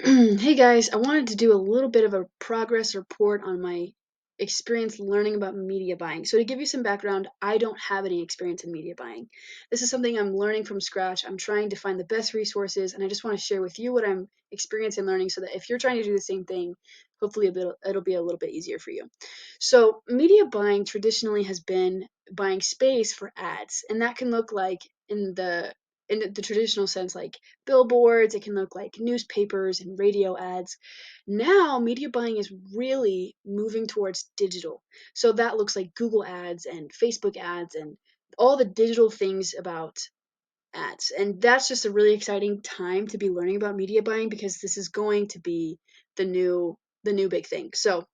Hey guys, I wanted to do a little bit of a progress report on my experience learning about media buying. So, to give you some background, I don't have any experience in media buying. This is something I'm learning from scratch. I'm trying to find the best resources, and I just want to share with you what I'm experiencing learning so that if you're trying to do the same thing, hopefully it'll be a little bit easier for you. So, media buying traditionally has been buying space for ads, and that can look like in the traditional sense, like billboards, it can look like newspapers and radio ads. Now, media buying is really moving towards digital. So that looks like Google ads and Facebook ads and all the digital things about ads. And that's just a really exciting time to be learning about media buying because this is going to be the new big thing. So,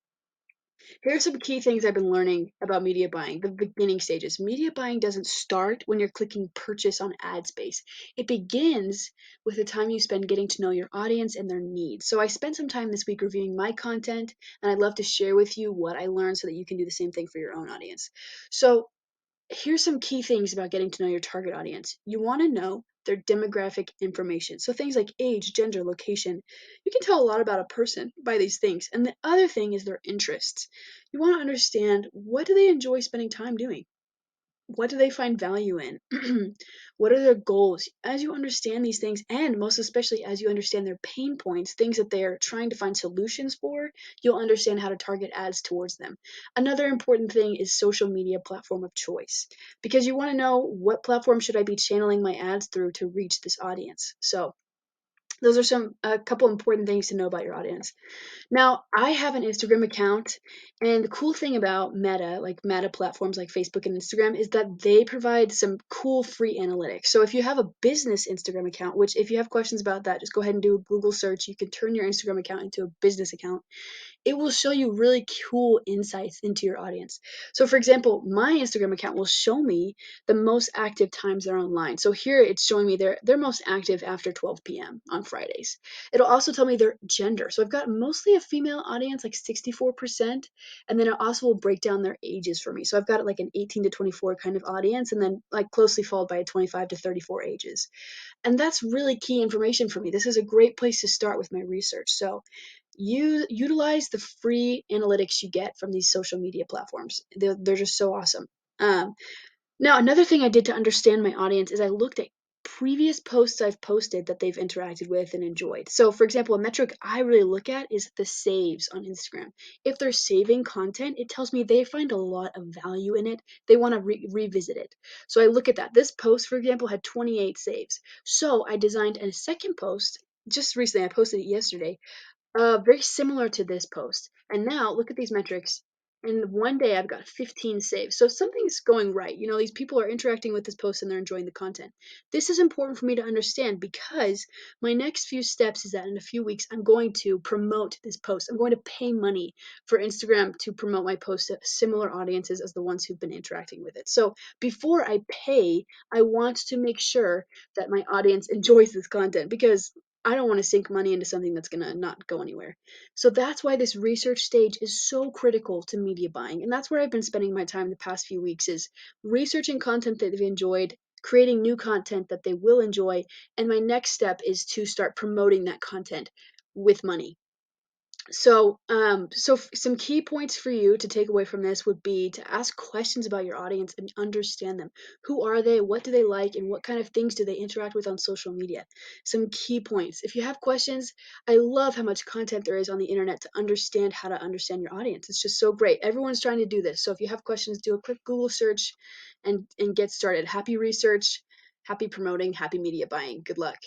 here are some key things I've been learning about media buying, the beginning stages. Media buying doesn't start when you're clicking purchase on ad space. It begins with the time you spend getting to know your audience and their needs. So I spent some time this week reviewing my content, and I'd love to share with you what I learned so that you can do the same thing for your own audience. So here's some key things about getting to know your target audience. You want to know their demographic information. So things like age, gender, location. You can tell a lot about a person by these things. And the other thing is their interests. You want to understand, what do they enjoy spending time doing? What do they find value in? What are their goals? As you understand these things, and most especially as you understand their pain points, things that they're trying to find solutions for, you'll understand how to target ads towards them. Another important thing is social media platform of choice, because you want to know, what platform should I be channeling my ads through to reach this audience. So those are a couple important things to know about your audience. Now, I have an Instagram account, and the cool thing about Meta, like Meta platforms like Facebook and Instagram, is that they provide some cool free analytics. So if you have a business Instagram account, which if you have questions about that, just go ahead and do a Google search. You can turn your Instagram account into a business account. It will show you really cool insights into your audience. So, for example, my Instagram account will show me the most active times they're online. So here it's showing me they're most active after 12 p.m. on Fridays. It'll also tell me their gender. So I've got mostly a female audience, like 64%, and then it also will break down their ages for me. So I've got like an 18 to 24 kind of audience, and then like closely followed by a 25 to 34 ages. And that's really key information for me. This is a great place to start with my research. So you utilize the free analytics you get from these social media platforms. They're just so awesome. Um, Now, another thing I did to understand my audience is I looked at previous posts I've posted that they've interacted with and enjoyed. So, for example, a metric I really look at is the saves on Instagram. If they're saving content, it tells me they find a lot of value in it. They want to revisit it. So I look at that. This post, for example, had 28 saves. So I designed a second post just recently. I posted it yesterday, very similar to this post. And now look at these metrics. In one day, I've got 15 saves. So something's going right. You know, these people are interacting with this post and they're enjoying the content. This is important for me to understand because my next few steps is that in a few weeks, I'm going to promote this post. I'm going to pay money for Instagram to promote my post to similar audiences as the ones who've been interacting with it. So before I pay, I want to make sure that my audience enjoys this content, because I don't want to sink money into something that's going to not go anywhere. So that's why this research stage is so critical to media buying. And that's where I've been spending my time the past few weeks, is researching content that they've enjoyed, creating new content that they will enjoy, and my next step is to start promoting that content with money. So some key points for you to take away from this would be to ask questions about your audience and understand them. Who are they? What do they like? And what kind of things do they interact with on social media? Some key points. If you have questions, I love how much content there is on the internet to understand how to understand your audience. It's just so great. Everyone's trying to do this. So if you have questions, do a quick Google search and get started. Happy research, happy promoting, happy media buying. Good luck.